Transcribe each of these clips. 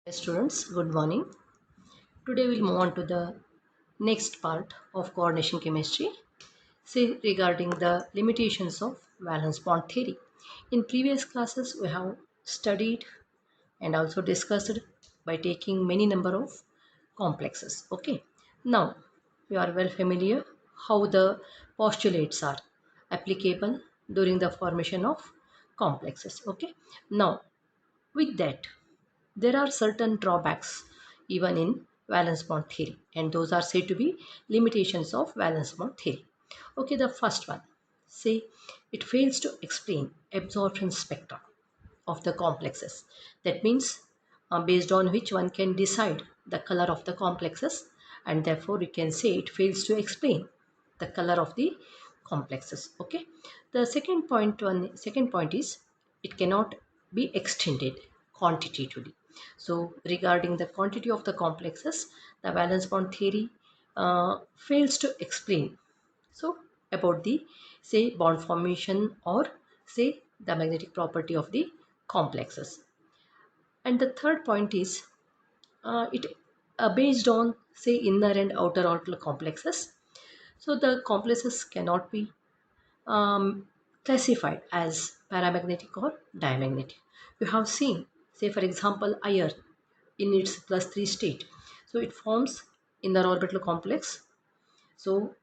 Students, good morning. Today we'll move on to the next part of coordination chemistry, say regarding the limitations of valence bond theory. In previous classes, we have studied and also discussed by taking many number of complexes. Okay. Now you are well familiar how the postulates are applicable during the formation of complexes. Okay. Now with that, there are certain drawbacks even in valence bond theory, and those are said to be limitations of valence bond theory. Okay, the first one, say it fails to explain absorption spectra of the complexes. That means based on which one can decide the color of the complexes, and therefore we can say it fails to explain the color of the complexes. Okay, the second point is it cannot be extended quantitatively. So regarding the quantity of the complexes, the valence bond theory fails to explain so about the say bond formation or say the magnetic property of the complexes. And the third point is it based on say inner and outer orbital complexes. So the complexes cannot be classified as paramagnetic or diamagnetic. You have seen, say for example, iron in its +3 state. So it forms inner orbital complex. So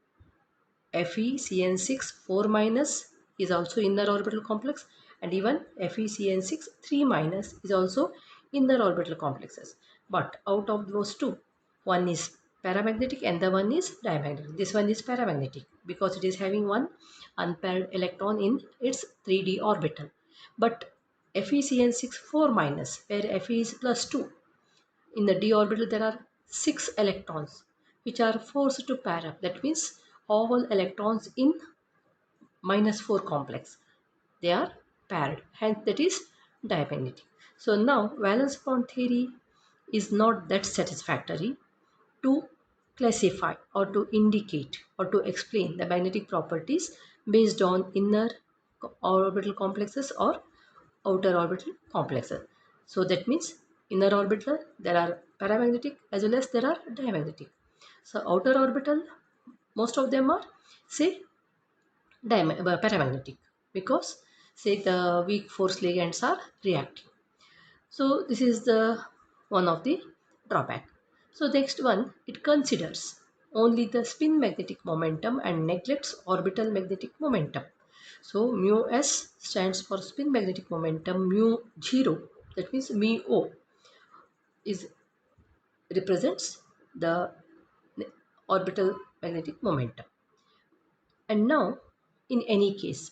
FeCN6 4 minus is also inner orbital complex, and even FeCN6 3 minus is also inner orbital complexes. But out of those two, one is paramagnetic and the one is diamagnetic. This one is paramagnetic because it is having one unpaired electron in its 3D orbital. But FeCN6 4 minus, where Fe is +2, in the d orbital there are 6 electrons which are forced to pair up. That means all electrons in -4 complex, they are paired, hence that is diamagnetic. So now valence bond theory is not that satisfactory to classify or to indicate or to explain the magnetic properties based on inner orbital complexes or outer orbital complexes. So that means inner orbital there are paramagnetic as well as there are diamagnetic. So outer orbital most of them are say paramagnetic because say the weak force ligands are reacting. So this is the one of the drawback. So next one, it considers only the spin magnetic momentum and neglects orbital magnetic momentum. So mu s stands for spin magnetic momentum, mu 0 that means mu o is represents the orbital magnetic momentum. And now in any case,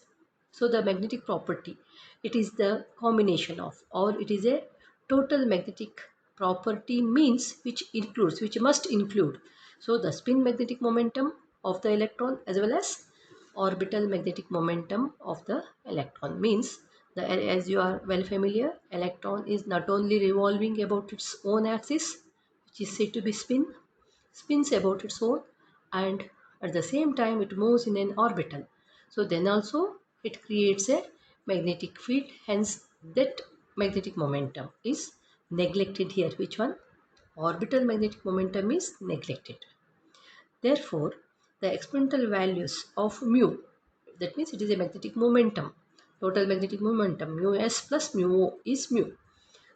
so the magnetic property, it is the combination of or it is a total magnetic property means which must include so the spin magnetic momentum of the electron as well as orbital magnetic momentum of the electron. Means the as you are well familiar, electron is not only revolving about its own axis which is said to be spins about its own, and at the same time it moves in an orbital. So then also it creates a magnetic field, hence that magnetic momentum is neglected here. Which one? Orbital magnetic momentum is neglected. Therefore the experimental values of mu, that means it is a magnetic momentum, total magnetic momentum mu s plus mu o is mu,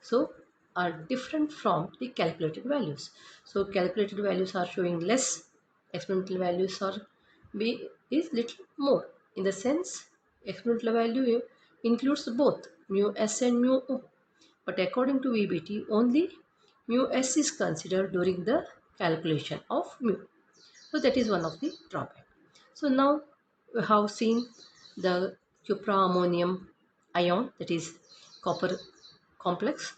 so are different from the calculated values. So calculated values are showing less, experimental values are is little more. In the sense experimental value includes both mu s and mu o, but according to VBT only mu s is considered during the calculation of mu. So that is one of the drawback. So now we have seen the cuprammonium ion, that is copper complex,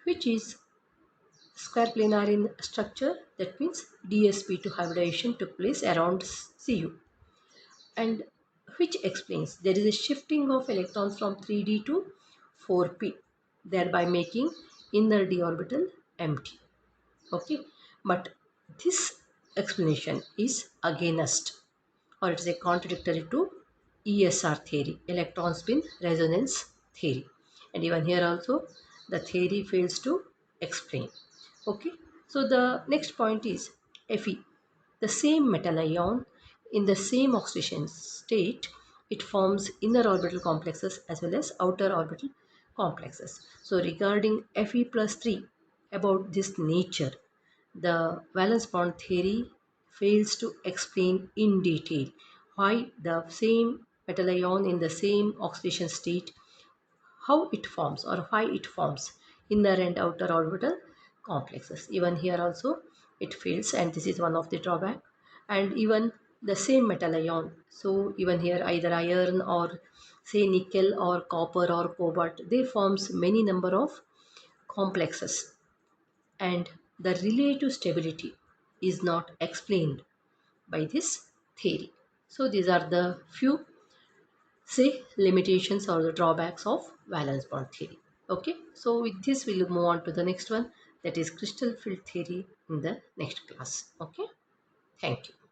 which is square planar in structure. That means dsp2 hybridization took place around Cu, and which explains there is a shifting of electrons from 3d to 4p, thereby making inner d orbital empty. Okay, but this explanation is against or it is a contradictory to ESR theory, electron spin resonance theory, and even here also the theory fails to explain. Okay, so the next point is Fe. The same metal ion in the same oxidation state, it forms inner orbital complexes as well as outer orbital complexes. So regarding Fe plus 3, about this nature, the valence bond theory fails to explain in detail why the same metal ion in the same oxidation state, how it forms or why it forms inner and outer orbital complexes. Even here also it fails, and this is one of the drawback. And even the same metal ion, so even here either iron or say nickel or copper or cobalt, they forms many number of complexes, and the relative stability is not explained by this theory. So these are the few say limitations or the drawbacks of valence bond theory. Okay, so with this we'll move on to the next one, that is crystal field theory, in the next class. Okay, thank you.